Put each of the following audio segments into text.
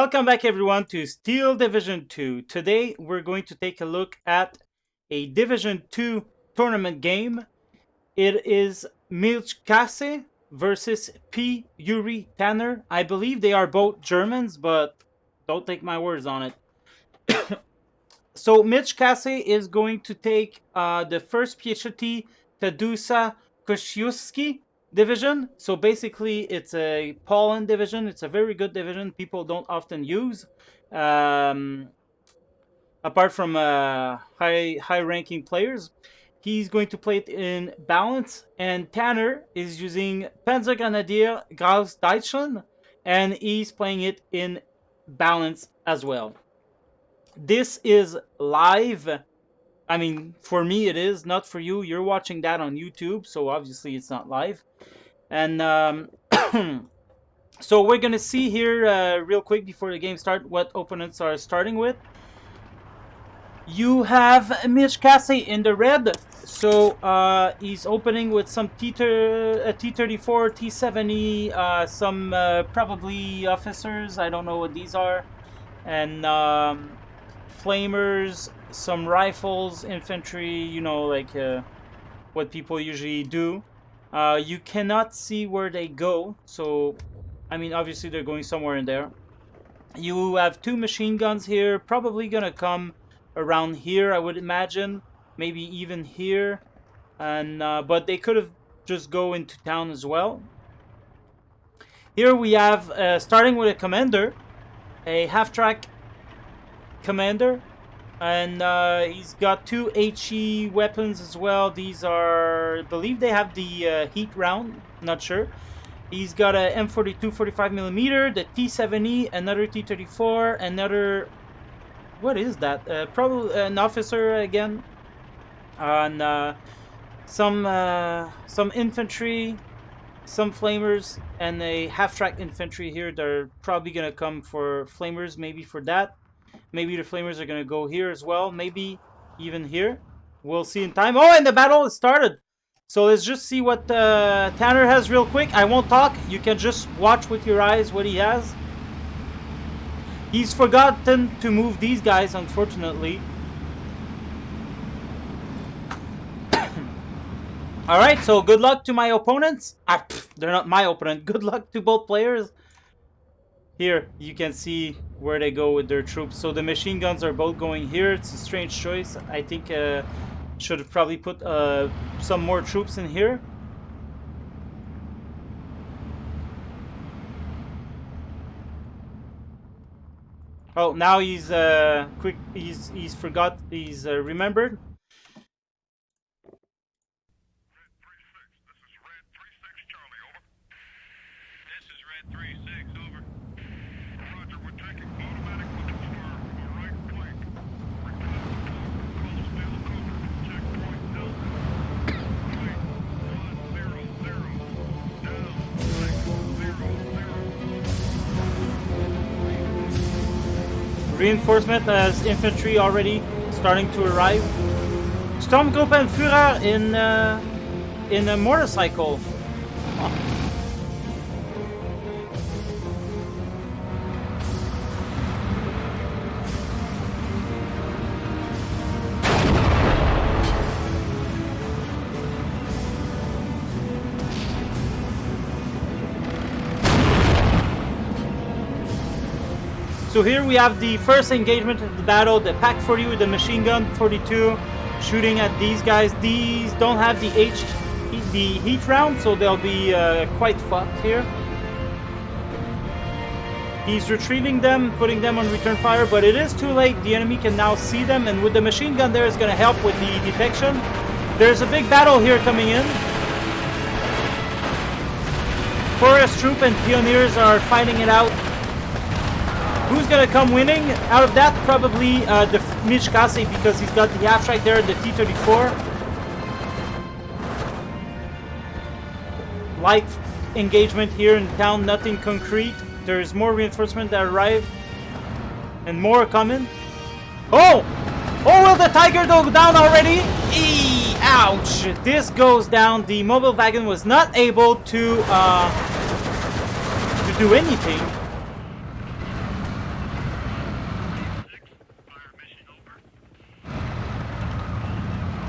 Welcome back everyone to Steel Division 2. Today we're going to take a look at a Division 2 tournament game. It is Milchkäse versus P. Yuri Tanner. I believe they are both Germans, but don't take my words on it. So Milchkäse is going to take the first Piechety Tadusa Kosciuszki division. So basically it's a Poland division. It's a very good division people don't often use. Apart from high ranking players. He's going to play it in balance, and Tanner is using Panzergrenadier Graus Deutschland, and he's playing it in balance as well. This is live. I mean, for me it is, not for you. You're watching that on YouTube, so obviously it's not live. And so we're gonna see here real quick before the game starts what opponents are starting with. You have Milchkäse in the red, so he's opening with some T-34, T-70, some probably officers, I don't know what these are, and flamers, some rifles, infantry, you know, like what people usually do. You cannot see where they go, so, I mean, obviously they're going somewhere in there. You have two machine guns here, probably gonna come around here, I would imagine, maybe even here, and but they could have just go into town as well. Here we have starting with a commander, a half-track commander, and he's got two HE weapons as well. These are, I believe they have the heat round, not sure. He's got a M42 45mm, the T-70, another T-34, another, what is that? Probably an officer again, and some infantry, some flamers, and a half-track infantry here. They're probably gonna come for flamers, maybe for that. Maybe the flamers are gonna go here as well. Maybe even here. We'll see in time. Oh, and the battle has started. So let's just see what Tanner has real quick. I won't talk. You can just watch with your eyes what he has. He's forgotten to move these guys, unfortunately. Alright, so good luck to my opponents. They're not my opponent. Good luck to both players. Here, you can see where they go with their troops. So the machine guns are both going here. It's a strange choice. I think should have probably put some more troops in here. Oh, now he's quick. He's forgot. He's remembered. This is Red 36, over. Roger, we're taking automatic looking for a right flank. Request full cover. Checkpoint Delta. Wait, 100. Down, 600. Reinforcement as infantry already starting to arrive. Sturmgruppenführer in a motorcycle. So here we have the first engagement of the battle, the Pack 40 with the machine gun 42 shooting at these guys. These don't have the heat round, so they'll be quite fucked here. He's retrieving them, putting them on return fire, but it is too late. The enemy can now see them, and with the machine gun there is going to help with the detection. There's a big battle here coming in. Forest Troop and Pioneers are fighting it out. Who's gonna come winning out of that? Probably the Milchkäse, because he's got the half-track there, the T-34. Light engagement here in town, nothing concrete. There's more reinforcement that arrive, and more coming. Oh! Oh, will the Tiger go down already? Eee! Ouch! This goes down. The mobile wagon was not able to do anything.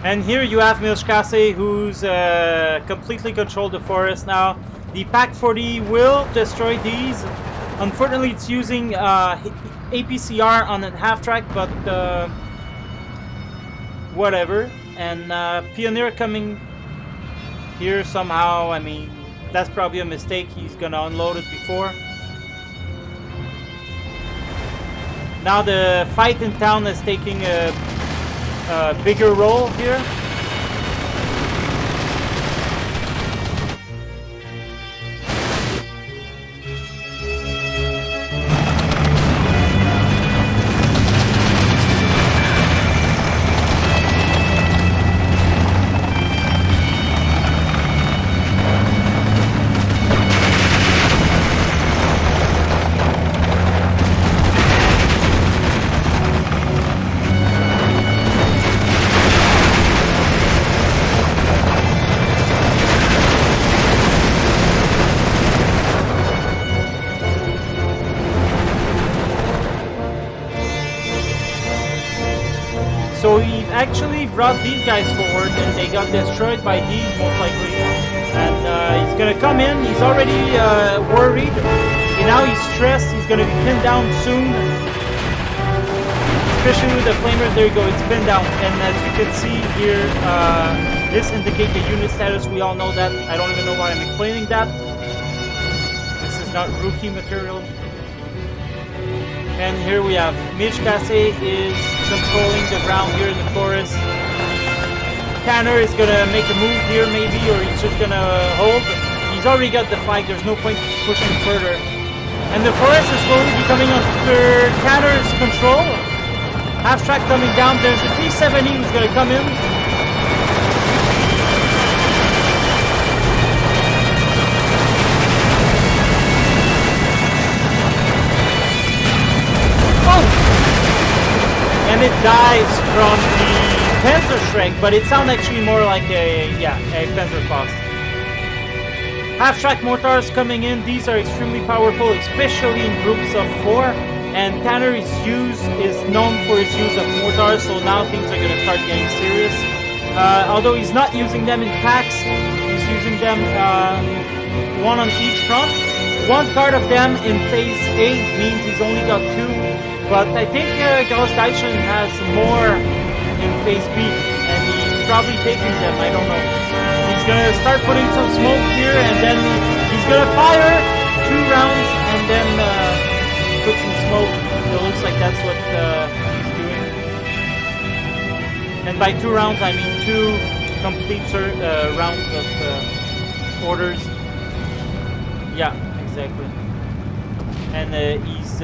And here you have Milchkäse, who's completely controlled the forest now. The Pack 40 will destroy these. Unfortunately, it's using APCR on a half track, but whatever. And Pioneer coming here somehow. I mean, that's probably a mistake. He's gonna unload it before. Now the fight in town is taking a bigger role here. So he actually brought these guys forward and they got destroyed by these most likely. And he's gonna come in, he's already worried. And now he's stressed, he's gonna be pinned down soon. Especially with the flamers, there you go, it's pinned down. And as you can see here, this indicates the unit status, we all know that. I don't even know why I'm explaining that. This is not rookie material. And here we have Milchkäse is controlling the ground here in the forest. Tanner is gonna make a move here maybe, or he's just gonna hold. He's already got the flag, there's no point pushing further. And the forest is slowly becoming under Tanner's control. Half track coming down, there's a T-70 who's gonna come in. And it dies from the Panzer Shrek, but it sounds actually more like a Panzer Faust. Half-track mortars coming in, these are extremely powerful, especially in groups of 4. And Tanner is known for his use of mortars, so now things are going to start getting serious. Although he's not using them in packs, he's using them one on each front. One card of them in phase A means he's only got 2. But I think Gauss Dyson has more in phase B, and he's probably taking them, I don't know. He's gonna start putting some smoke here, and then he's gonna fire 2 rounds, and then put some smoke. It looks like that's what he's doing. And by 2 rounds, I mean 2 complete rounds of orders. Yeah, exactly. And he's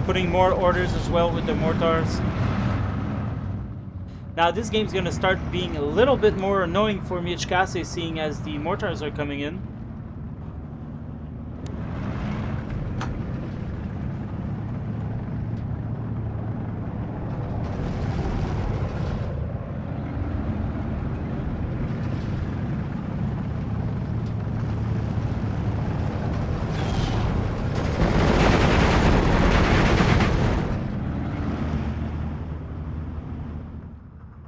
putting more orders as well with the mortars. Now this game's gonna start being a little bit more annoying for Milchkäse, seeing as the mortars are coming in.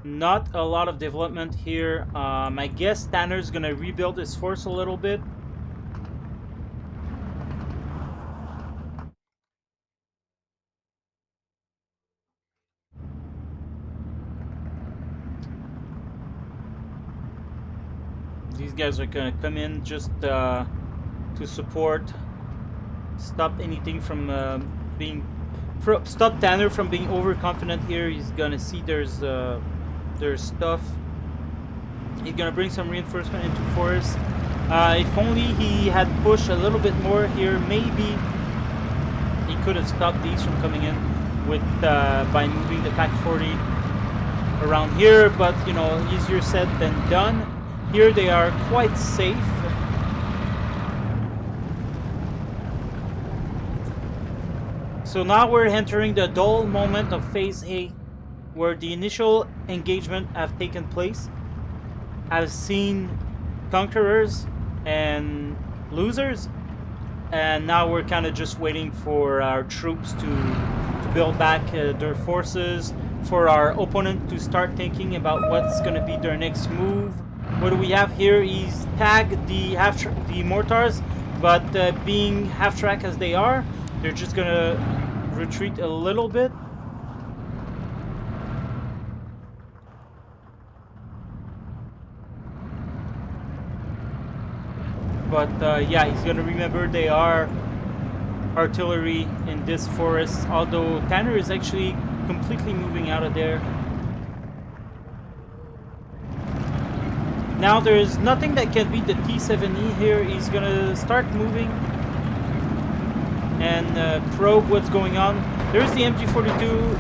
Not a lot of development here. I guess Tanner's gonna rebuild his force a little bit. These guys are gonna come in just to support, stop anything from stop Tanner from being overconfident here. He's gonna see there's stuff. He's gonna bring some reinforcement into forest. If only he had pushed a little bit more here, maybe he could have stopped these from coming in with by moving the Pack 40 around here. But you know, easier said than done. Here they are quite safe. So now we're entering the dull moment of phase A, where the initial engagement have taken place. I've seen conquerors and losers, and now we're kind of just waiting for our troops to build back their forces, for our opponent to start thinking about what's going to be their next move. What do we have here? He's tagged the mortars, but being half track as they are, they're just going to retreat a little bit. But yeah, he's going to remember they are artillery in this forest, although Tanner is actually completely moving out of there. Now there's nothing that can beat the T-7E here. He's gonna start moving and probe what's going on. There's the MG42.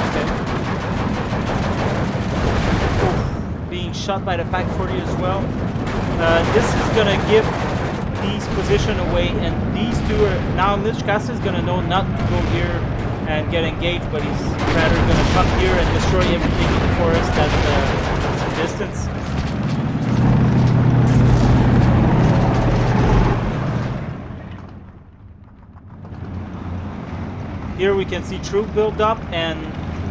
Okay. Being shot by the Pak 40 as well. This is gonna give these position away, and these two are now. Milchkäse is gonna know not to go here and get engaged, but he's rather gonna come here and destroy everything in the forest at some distance. Here we can see troop build up, and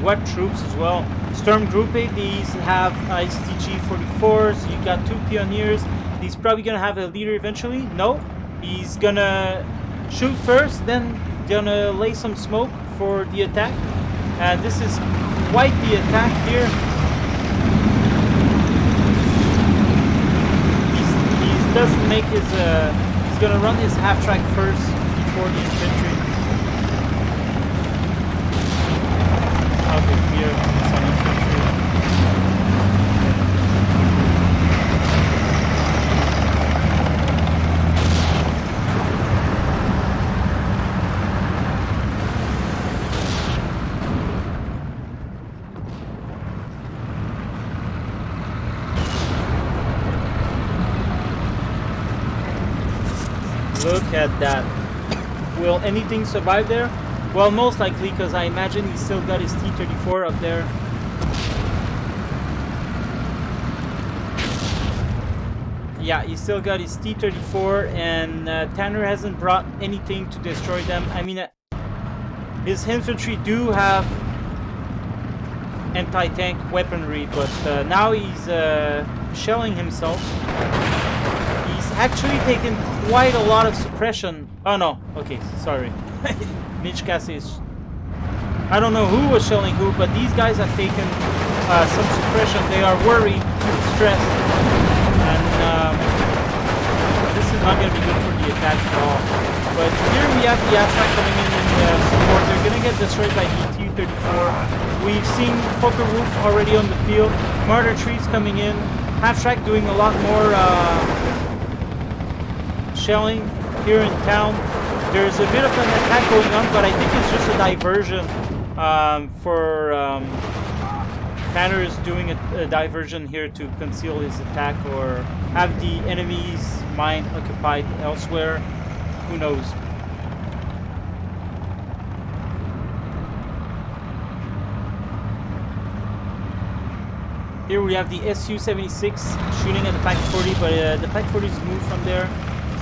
what troops as well. Storm Group 8, these have ISTG-44s, you got 2 pioneers. He's probably gonna have a leader eventually. No, he's gonna shoot first, then gonna lay some smoke for the attack. And this is quite the attack here. He doesn't make his. He's gonna run his half track first before the infantry. Okay, here some infantry. Look at that. Will anything survive there? Well, most likely, because I imagine he's still got his T-34 up there. Yeah, he's still got his T-34, and Tanner hasn't brought anything to destroy them. I mean, his infantry do have anti-tank weaponry, but now he's shelling himself. Actually taken quite a lot of suppression. Oh no, okay, sorry. Milchkäse is... I don't know who was shelling who, but these guys have taken some suppression. They are worried, stressed, and this is not going to be good for the attack at all. But here we have the attack coming in support. They're going to get destroyed by the T-34. We've seen Fokker Wolf already on the field. Martyr Trees coming in. Half-track doing a lot more shelling here in town. There's a bit of an attack going on, but I think it's just a diversion for Tanner is doing a diversion here to conceal his attack or have the enemy's mind occupied elsewhere. Who knows? Here we have the Su-76 shooting at the Pak 40, but the Pak 40's moved from there.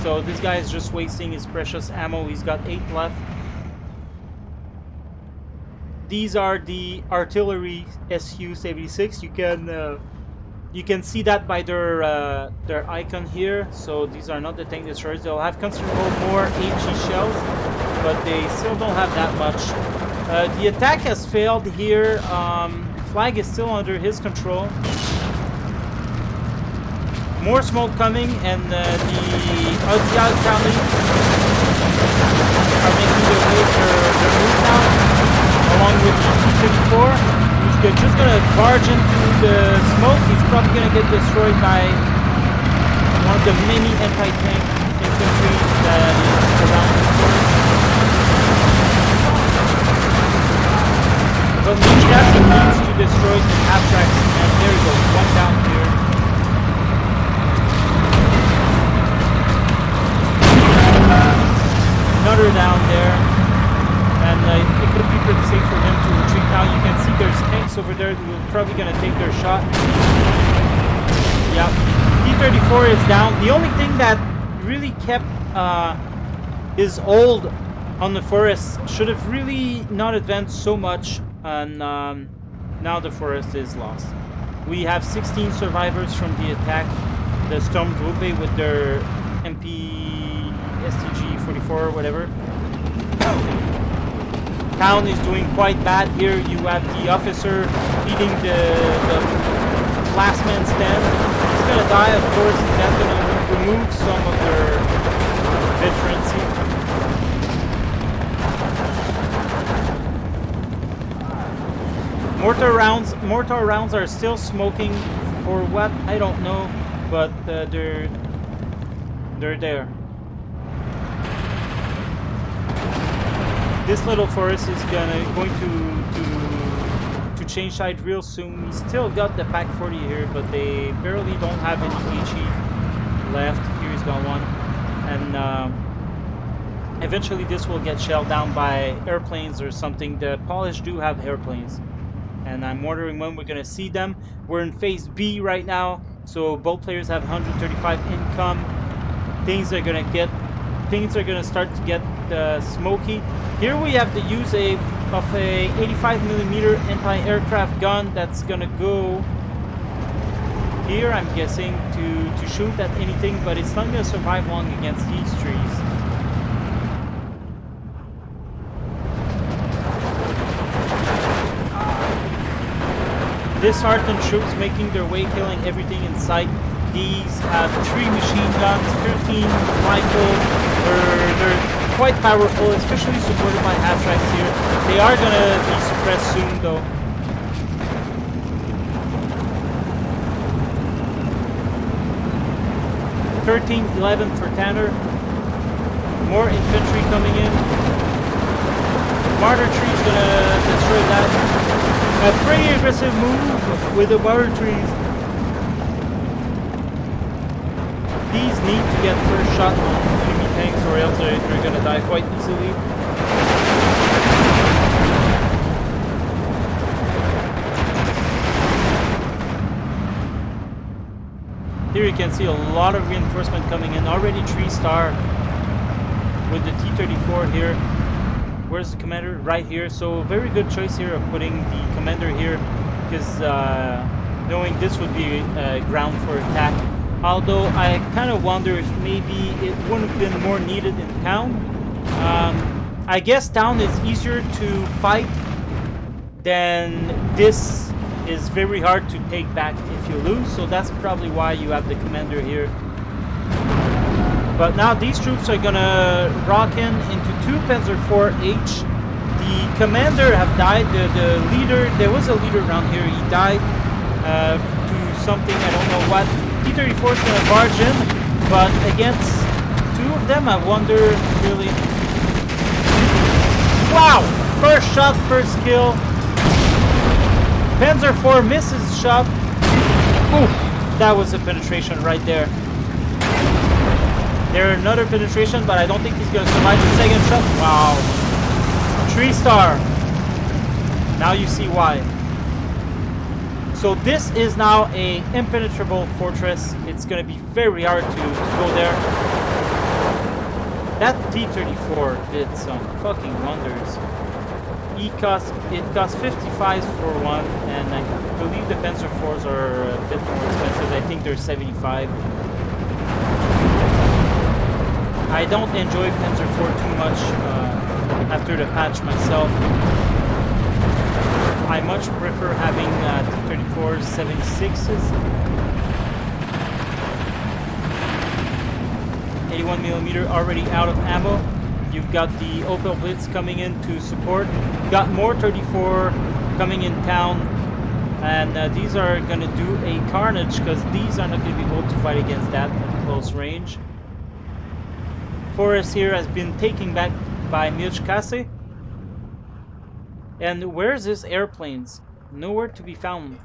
So this guy is just wasting his precious ammo. He's got 8 left. These are the artillery Su-76. You can see that by their icon here. So these are not the tank destroyers. They'll have considerable more HE shells, but they still don't have that much. The attack has failed here. Flag is still under his control. More smoke coming, and the Audial County are making their way their move now, along with the T-34, who's just going to barge into the smoke. He's probably going to get destroyed by one of the many anti-tank infantry that is around the forest. But Milchkäse needs to destroy the half-tracks, and there he goes, one down here. Another down there, and it could be pretty safe for him to retreat. Now you can see there's tanks over there who are probably going to take their shot. Yeah, T-34 is down. The only thing that really kept his old on the forest. Should have really not advanced so much, and now the forest is lost. We have 16 survivors from the attack. The Stormtruppe with their MP STG 44 or whatever. Town is doing quite bad here. You have the officer leading the last man stand. He's gonna die, of course. That's gonna remove some of their veterancy. Mortar rounds are still smoking for what? I don't know, but they're there. This little forest is going to change side real soon. We still got the Pack 40 here, but they barely don't have any HE left. Here he's got one, and eventually this will get shelled down by airplanes or something. The Polish do have airplanes, and I'm wondering when we're gonna see them. We're in phase B right now, so both players have 135 income. Things are gonna start to get smoky. Here we have the use of a 85mm anti-aircraft gun that's gonna go here, I'm guessing, to shoot at anything, but it's not gonna survive long against these trees. Disheartened troops making their way, killing everything in sight. These have 3 machine guns, 13 rifles. They're quite powerful, especially supported by half-tracks here. They are gonna be suppressed soon, though. (13-11) for Tanner. More infantry coming in. Martyr tree's gonna destroy that. A pretty aggressive move with the martyr trees. These need to get first shot on enemy tanks, or else they're gonna die quite easily. Here you can see a lot of reinforcement coming in. Already 3-star with the T-34 here. Where's the commander? Right here. So very good choice here of putting the commander here, because knowing this would be ground for attack. Although I kind of wonder if maybe it wouldn't have been more needed in town. I guess town is easier to fight than this is very hard to take back if you lose. So that's probably why you have the commander here. But now these troops are gonna rock in into 2 Panzer IV-H. The commander have died. The leader, there was a leader around here. He died to something, I don't know what. T-34 is gonna barge in, but against 2 of them, I wonder really. Wow! First shot, first kill. Panzer IV misses shot. Ooh, that was a penetration right there. There another penetration, but I don't think he's gonna survive the second shot. Wow. 3-star. Now you see why. So this is now a impenetrable fortress. It's gonna be very hard to go there. That T-34 did some fucking wonders. It cost 55 for one, and I believe the Panzer IVs are a bit more expensive. I think they're 75. I don't enjoy Panzer IV too much after the patch myself. I much prefer having T-34s, 76s. 81mm already out of ammo. You've got the Opel Blitz coming in to support. Got more 34 coming in town. And these are going to do a carnage, because these are not going to be able to fight against that at close range. Forest here has been taken back by Milchkäse. And where's his airplanes? Nowhere to be found.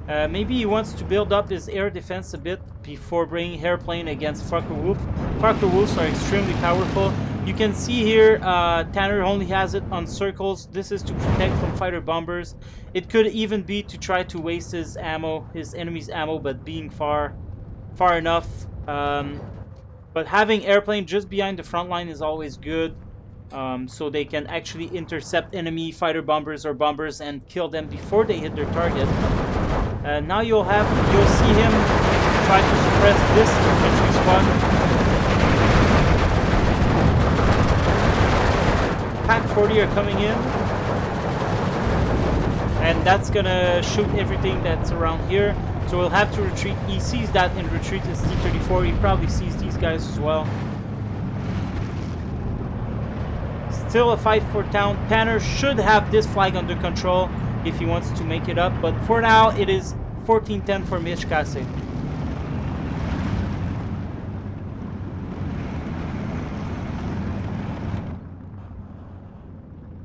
Maybe he wants to build up his air defense a bit before bringing airplane against Fokker-Wulf. Fokker-Wulfs are extremely powerful. You can see here, Tanner only has it on circles. This is to protect from fighter bombers. It could even be to try to waste his ammo, his enemy's ammo, but being far enough. But having airplane just behind the front line is always good. so they can actually intercept enemy fighter bombers or bombers and kill them before they hit their target. Now you'll see him try to suppress this infantry squad. Pack 40 are coming in, and that's gonna shoot everything that's around here. So we'll have to retreat. He sees that in retreat is T-34. He probably sees these guys as well. Still a fight for town. Tanner should have this flag under control if he wants to make it up, but for now it is 14-10 for Milchkäse.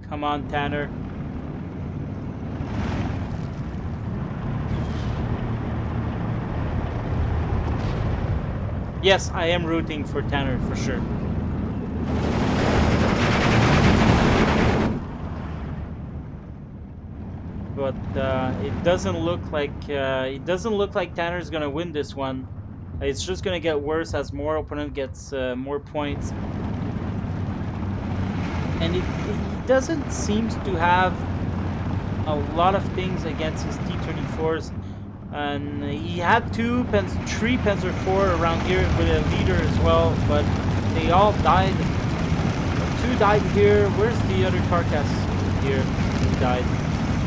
Come on, Tanner. Yes, I am rooting for Tanner for sure. But it doesn't look like Tanner's gonna win this one. It's just gonna get worse as more opponent gets more points, and he doesn't seem to have a lot of things against his T-34s. And he had three Panzer IV around here with a leader as well, but they all died. Two died here. Where's the other carcass? Here, he died.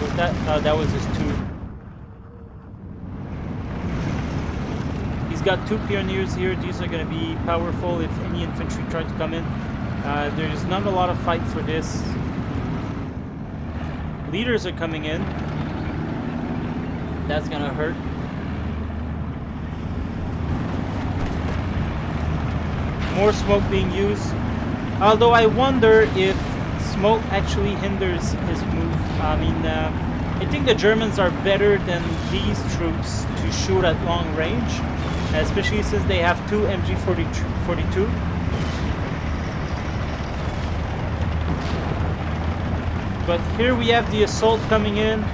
Was that? That was his two. He's got two pioneers here. These are going to be powerful if any infantry try to come in. There's not a lot of fight for this. Leaders are coming in. That's gonna hurt. More smoke being used. Although I wonder if smoke actually hinders his move. I mean, I think the Germans are better than these troops to shoot at long range, especially since they have two MG42. But here we have the assault coming in.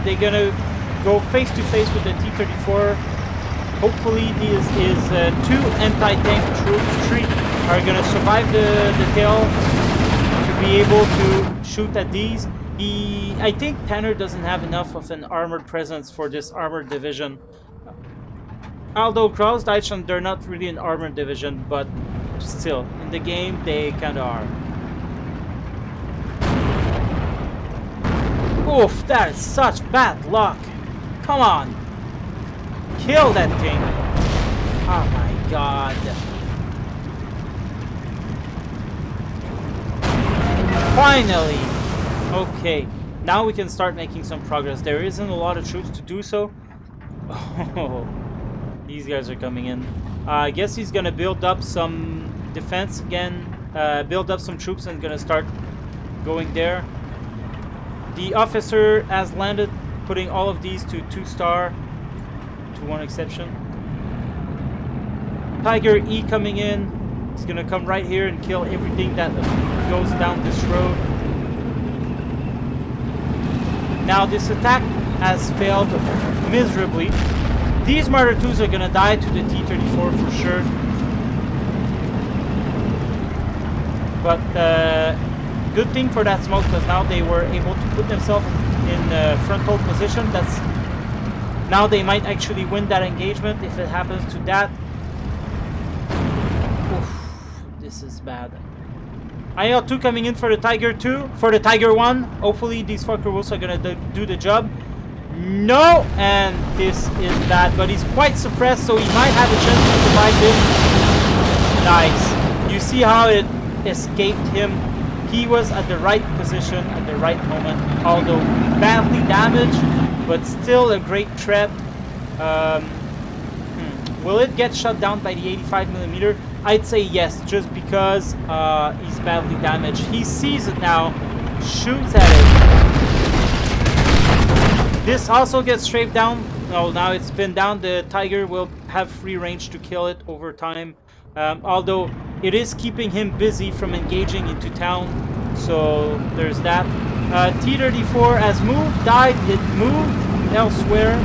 They're gonna go face to face with the T-34. Hopefully these two anti-tank troops, three, are gonna survive the tail to be able to shoot at these. I think Tanner doesn't have enough of an armored presence for this armored division. Although Großdeutschland, they're not really an armored division, but still, in the game, they kinda are. Oof, that is such bad luck. Come on. Kill that thing. Oh my god. Finally. Okay. Now we can start making some progress. There isn't a lot of troops to do so. Oh, these guys are coming in. I guess he's gonna build up some defense again. Build up some troops and gonna start going there. The officer has landed, putting all of these to 2-star, to one exception. Tiger E coming in. He's gonna come right here and kill everything that goes down this road. Now this attack has failed miserably. These Marder 2s are gonna die to the T-34 for sure. But good thing for that smoke, because now they were able to put themselves in frontal position. Now they might actually win that engagement if it happens to that. Oof, this is bad. IL-2 coming in for the Tiger 2, for the Tiger 1. Hopefully these fuckers are gonna do the job. No, and this is bad, but he's quite suppressed, so he might have a chance to survive this. Nice. You see how it escaped him? He was at the right position at the right moment, although badly damaged, but still a great threat. Will it get shot down by the 85mm? I'd say yes, just because he's badly damaged. He sees it now, shoots at it. This also gets strafed down. Oh, now it's pinned down. The Tiger will have free range to kill it over time. Although it is keeping him busy from engaging into town, so there's that. T-34 has moved, died, it moved elsewhere.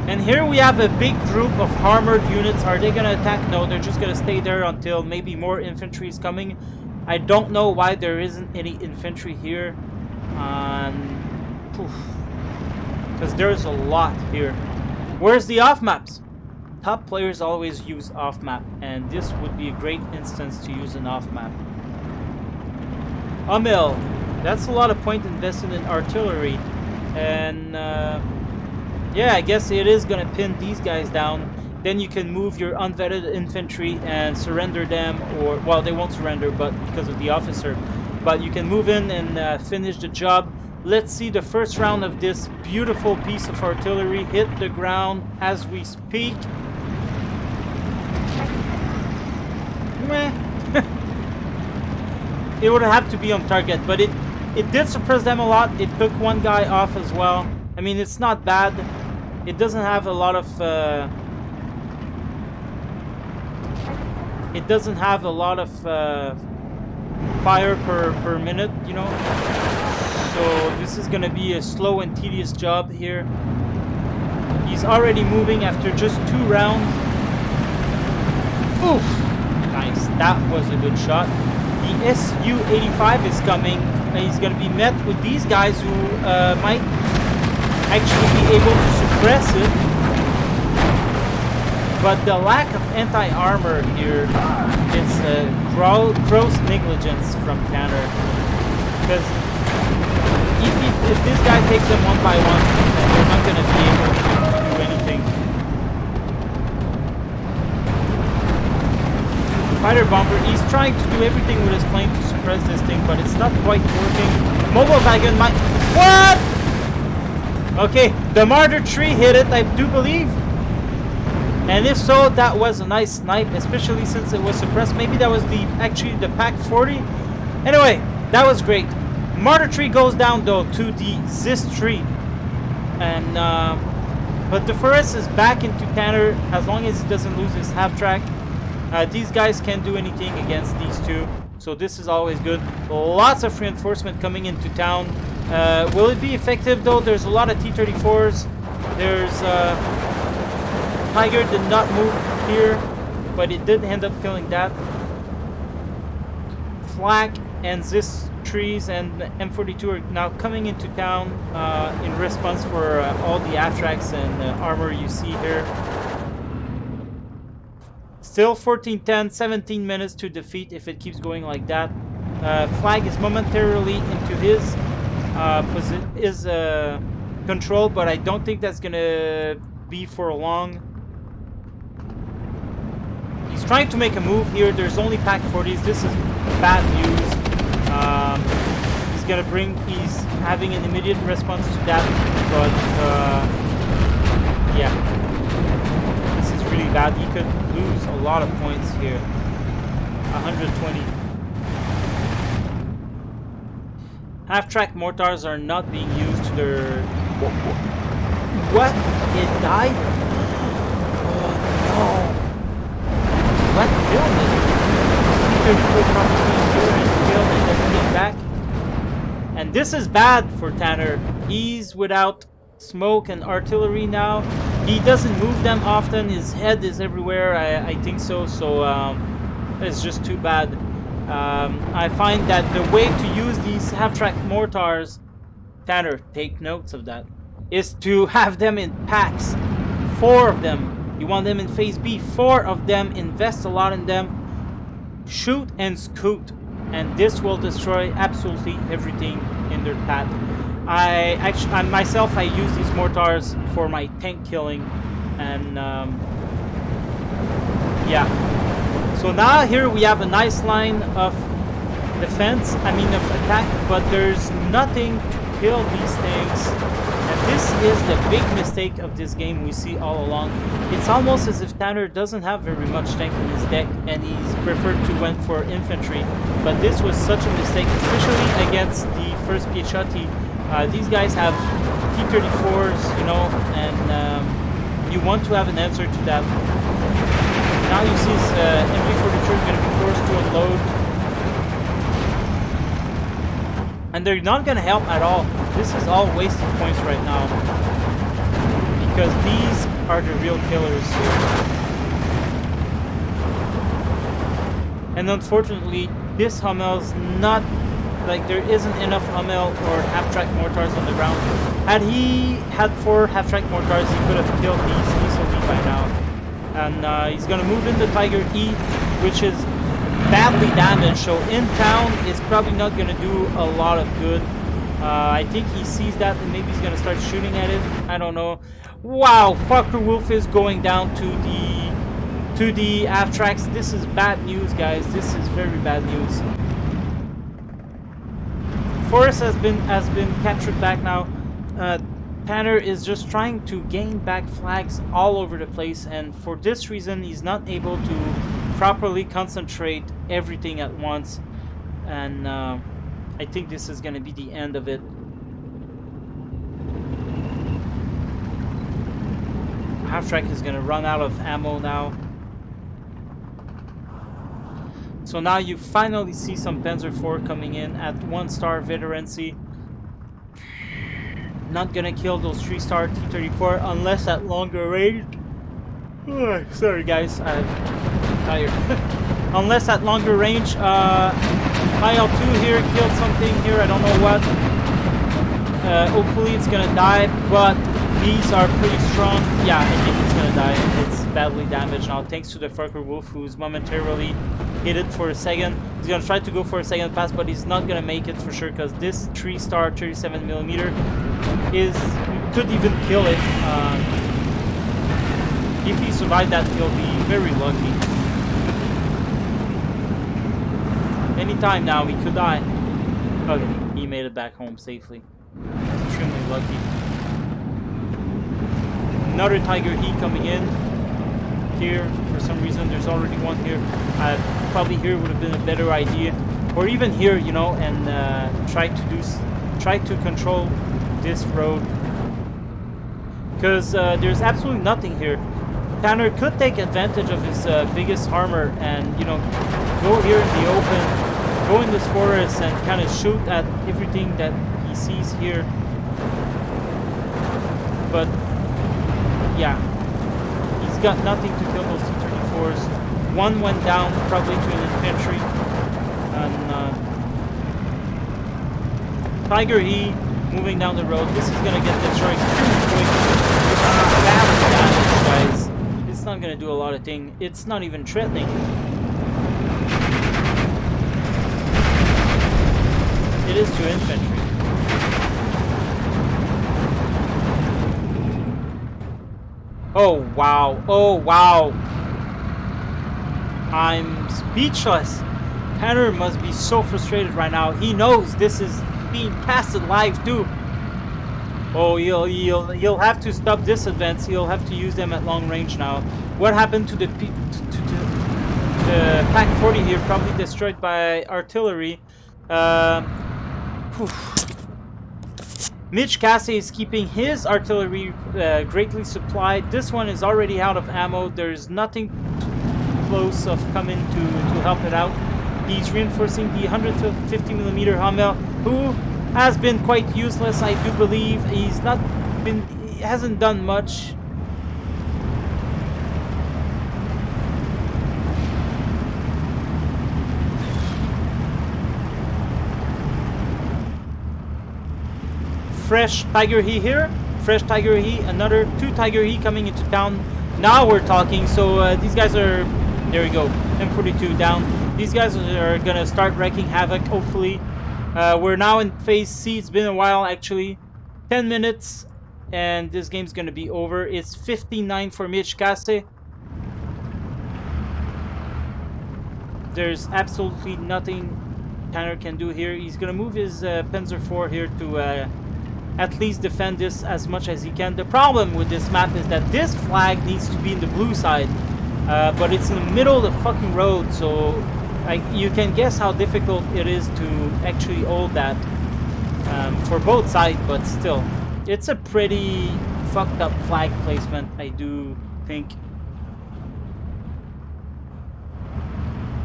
And here we have a big group of armored units. Are they gonna attack? No, they're just gonna stay there until maybe more infantry is coming. I don't know why there isn't any infantry here. Because there's a lot here. Where's the off maps? Top players always use off map, and this would be a great instance to use an off map. Amil, that's a lot of point invested in artillery, and yeah, I guess it is gonna pin these guys down. Then you can move your unvetted infantry and surrender them, or well, they won't surrender, but because of the officer. But you can move in and finish the job. Let's see the first round of this beautiful piece of artillery hit the ground as we speak. Meh. It would have to be on target, but it did suppress them a lot. It took one guy off as well. I mean, it's not bad. It doesn't have a lot of fire per minute, you know. So this is gonna be a slow and tedious job here. He's already moving after just 2 rounds. Oof! Nice, that was a good shot. The Su-85 is coming, and he's gonna be met with these guys who might actually be able to suppress it. But the lack of anti-armor here is gross negligence from Tanner. Because if this guy takes them one by one, then they're not going to be able to do anything. Fighter bomber, he's trying to do everything with his plane to suppress this thing, but it's not quite working. Mobile wagon might... What? Okay, the Martyr tree hit it, I do believe. And if so, that was a nice snipe, especially since it was suppressed. Maybe that was actually the Pack 40. Anyway, that was great. Martyr tree goes down though to the Zis tree. And but the Forest is back into Tanner as long as he doesn't lose his half track. These guys can't do anything against these two, so this is always good. Lots of reinforcement coming into town. Will it be effective though? There's a lot of T-34s. There's Tiger did not move here, but it did end up killing that. Flak and Zis trees and M42 are now coming into town in response for all the attracts and armor you see here. Still 14-10, 17 minutes to defeat if it keeps going like that. Flag is momentarily into his control, but I don't think that's gonna be for long. He's trying to make a move here. There's only Pack 40s. This is bad news. He's having an immediate response to that, but yeah, this is really bad. He could lose a lot of points here. 120. Half-track mortars are not being used to their... What? It died? Oh no! What killed it? T-34 probably killed it and came back. And this is bad for Tanner. He's without smoke and artillery now. He doesn't move them often. His head is everywhere. I think so. So it's just too bad. I find that the way to use these half-track mortars, Tanner, take notes of that, is to have them in packs. 4 of them. You want them in phase B. 4 of them. Invest a lot in them. Shoot and scoot. And this will destroy absolutely everything in their path. I myself use these mortars for my tank killing. And yeah. So now here we have a nice line of defense, of attack, but there's nothing to kill these things. And this is the big mistake of this game we see all along. It's almost as if Tanner doesn't have very much tank in his deck and he's preferred to went for infantry. But this was such a mistake, especially against the first Piachotti. These guys have T-34s, you know, and you want to have an answer to that. Now you see his MG-42 is going to be forced to unload. And they're not going to help at all. This is all wasted points right now. because these are the real killers here. And unfortunately, this Hummel's not, like, there isn't enough Hummel or half-track mortars on the ground. Had he had 4 half-track mortars, he could have killed these easily by now. And he's gonna move into Tiger E, which is badly damaged, so in town it's probably not gonna do a lot of good. I think he sees that and maybe he's gonna start shooting at it. I don't know. Wow, Fucker Wolf is going down to the half tracks. This is bad news, guys. This is very bad news. Forrest has been captured back now. Tanner is just trying to gain back flags all over the place, and for this reason he's not able to properly concentrate everything at once, and I think this is going to be the end of it. Half track is going to run out of ammo now. So now you finally see some Panzer IV coming in at 1-star veterancy. Not gonna kill those 3-star T-34 unless at longer range. Oh, sorry guys, I'm tired. Unless at longer range. IL-2 here killed something here, I don't know what. Hopefully it's gonna die, but these are pretty strong. Yeah, I think it's gonna die. It's badly damaged now, thanks to the Fucker Wolf, who's momentarily hit it for a second. He's gonna try to go for a second pass, but he's not gonna make it for sure, because this 3-star 37mm could even kill it. If he survived that, he'll be very lucky. Anytime now, he could die. Okay, he made it back home safely. Extremely lucky. Another Tiger Heat coming in. Here, for some reason, there's already one here. Probably here would have been a better idea. Or even here, you know, and try to control this road. Because there's absolutely nothing here. Tanner could take advantage of his biggest armor and, you know, go here in the open, go in this forest and kind of shoot at everything that he sees here. But, yeah, he's got nothing to kill those T-34s. One went down, probably to an infantry. And Tiger E moving down the road. This is gonna get destroyed pretty quick. It's badly damaged, guys. It's not gonna do a lot of things. It's not even threatening. It is to infantry. Oh wow, oh wow. I'm speechless. Tanner must be so frustrated right now. He knows this is being casted live too. Oh, he'll have to stop this advance. He'll have to use them at long range now. What happened to the Pack 40 here? Probably destroyed by artillery. Milchkäse is keeping his artillery greatly supplied. This one is already out of ammo. There's nothing close of coming to help it out. He's reinforcing the 150mm Hummel, who has been quite useless, I do believe. He hasn't done much. Fresh Tiger He here, fresh Tiger He, another 2 Tiger He coming into town. Now we're talking. So these guys are, there we go, M42 down. These guys are gonna start wreaking havoc, hopefully. We're now in phase C. It's been a while, actually. 10 minutes and this game's gonna be over. It's 59 for Milchkäse. There's absolutely nothing Tanner can do here. He's gonna move his Panzer IV here to at least defend this as much as he can. The problem with this map is that this flag needs to be in the blue side, but it's in the middle of the fucking road, so you can guess how difficult it is to actually hold that for both sides. But still, it's a pretty fucked up flag placement, I do think.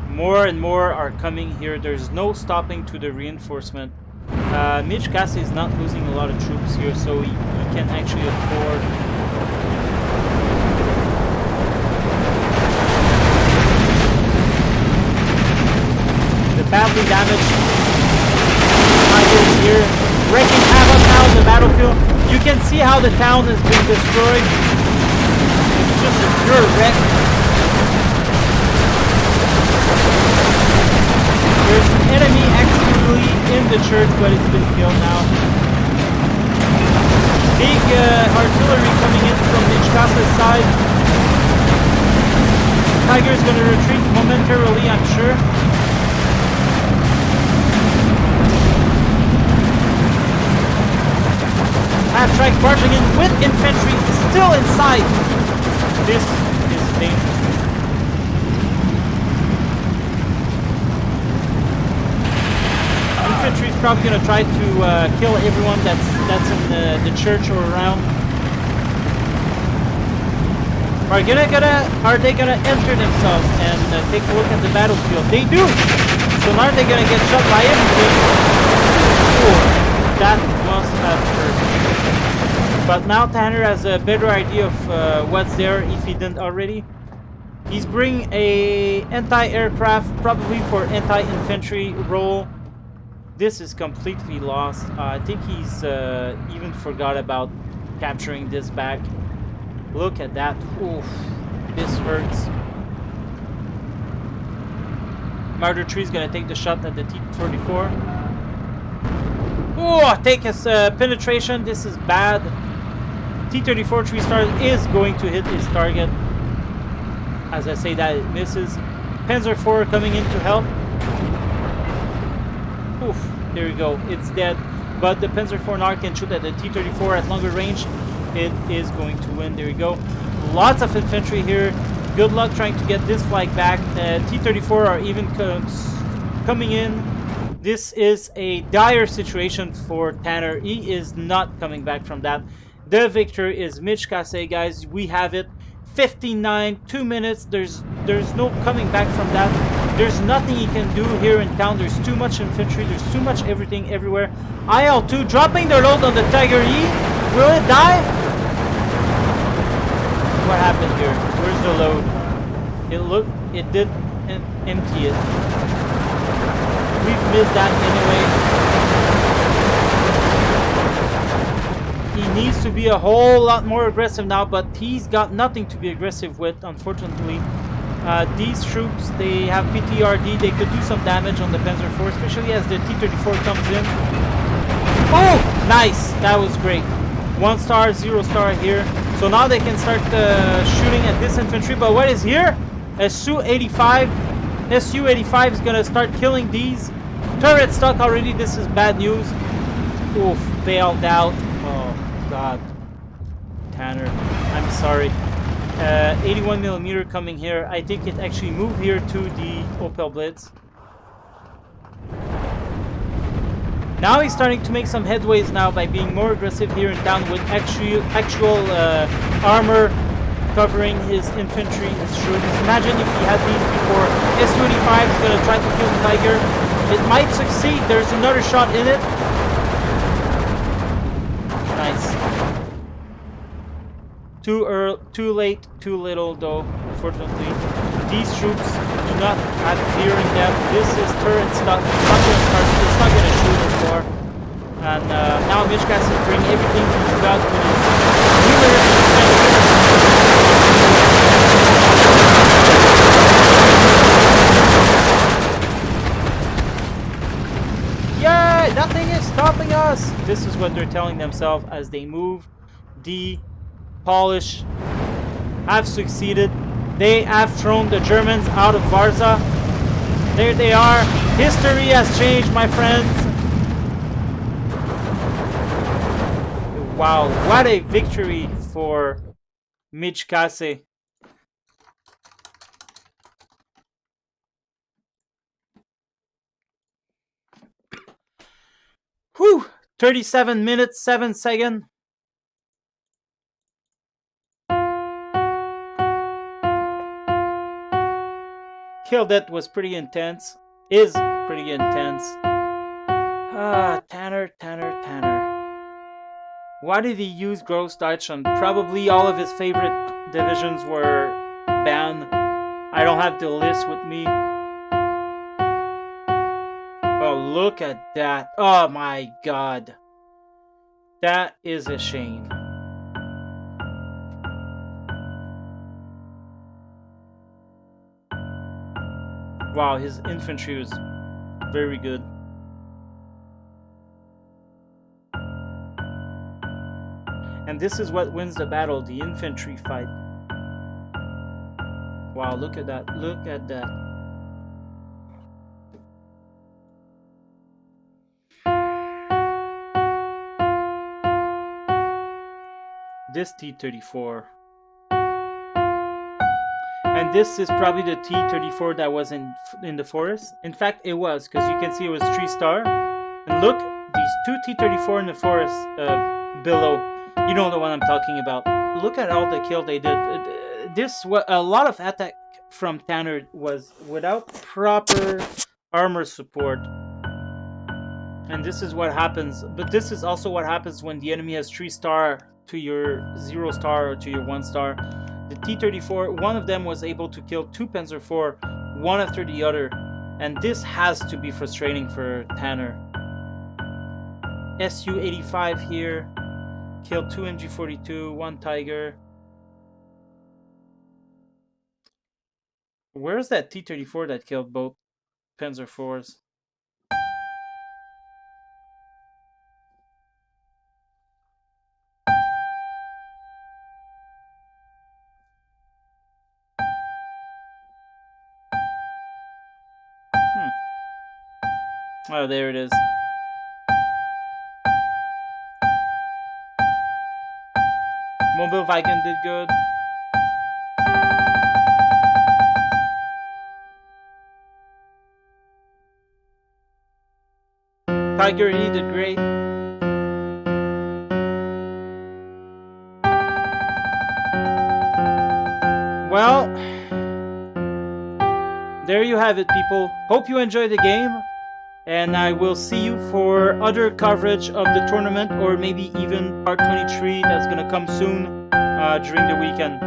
More and more are coming here. There's no stopping to the reinforcement. Milchkäse is not losing a lot of troops here, so he can actually afford The badly damaged Tigers here, wreaking havoc now in the battlefield. You can see how the town has been destroyed. It's just a pure wreck. There's an enemy actually in the church, but it's been killed now. Big artillery coming in from Milchkäse's side. Tiger's gonna retreat momentarily, I'm sure. Half-track barging in with infantry still inside. This is dangerous. Infantry is probably gonna try to kill everyone that's in the church or around. Are they gonna enter themselves and take a look at the battlefield? They do. So now they're gonna get shot by everything. Oh, that must have hurt. But now Tanner has a better idea of what's there if he didn't already. He's bringing a anti-aircraft, probably for anti-infantry role. This is completely lost. I think he's even forgot about capturing this back. Look at that. Oof. This hurts. Martyr 3 is going to take the shot at the T-34. Oh, take his penetration. This is bad. T-34 3-star is going to hit his target. As I say that, it misses. Panzer IV coming in to help. Oof, there you go. It's dead. But the Panzer IV now can shoot at the T-34 at longer range. It is going to win. There you go. Lots of infantry here. Good luck trying to get this flag back. T-34 are even coming in. This is a dire situation for Tanner. He is not coming back from that. The victor is Milchkäse, guys. We have it. 59, 2 minutes. There's no coming back from that. There's nothing he can do here in town. There's too much infantry. There's too much everything everywhere. IL-2 dropping their load on the Tiger E. Will it die? What happened here? Where's the load? It did empty it. We've missed that anyway. He needs to be a whole lot more aggressive now, but he's got nothing to be aggressive with, unfortunately. These troops, they have PTRD. They could do some damage on the Panzer IV, especially as the T-34 comes in. Oh, nice. That was great. 1 star, 0 star here. So now they can start shooting at this infantry. But what is here? A Su-85. Su-85 is going to start killing these. Turret stuck already. This is bad news. Oof, bailed out. Oh, God. Tanner, I'm sorry. 81mm coming here. I think it actually moved here to the Opel Blitz. Now he's starting to make some headways now by being more aggressive here in town with actual armor covering his infantry, his troops. Imagine if he had these before. Su-85 is going to try to kill the Tiger. It might succeed. There's another shot in it. Nice. Too early, too late, too little though, unfortunately. These troops do not have fear in them. This is turret stuck. It's not going to shoot anymore. And now Milchkäse is bringing everything he's got with his wheeler. Yeah, nothing is stopping us. This is what they're telling themselves as they move. The Polish have succeeded. They have thrown the Germans out of Varza. There they are. History has changed, my friends. Wow, what a victory for Milchkäse. Whew! 37 minutes, 7 seconds. Kill that was pretty intense. Is pretty intense. Tanner. Why did he use Großdeutschland? Probably all of his favorite divisions were banned. I don't have the list with me. Oh, look at that. Oh my god. That is a shame. Wow, his infantry was very good. And this is what wins the battle, the infantry fight. Wow, look at that. Look at that. This T-34. And this is probably the T-34 that was in the forest. In fact, it was, because you can see it was 3-star. And look, these two T-34 in the forest below. You know the one I'm talking about. Look at all the kill they did. This was a lot of attack from Tanner was without proper armor support. And this is what happens. But this is also what happens when the enemy has 3-star to your 0-star or to your 1-star. The T-34, one of them was able to kill 2 Panzer IV, one after the other. And this has to be frustrating for Tanner. Su-85 here. Killed 2 MG42, 1 Tiger. Where's that T-34 that killed both Panzer IVs? Oh, there it is. Mobile Viking did good. Tiger E did great. Well, there you have it, people. Hope you enjoyed the game. And I will see you for other coverage of the tournament, or maybe even part 23 that's going to come soon during the weekend.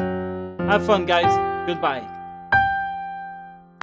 Have fun, guys. Goodbye.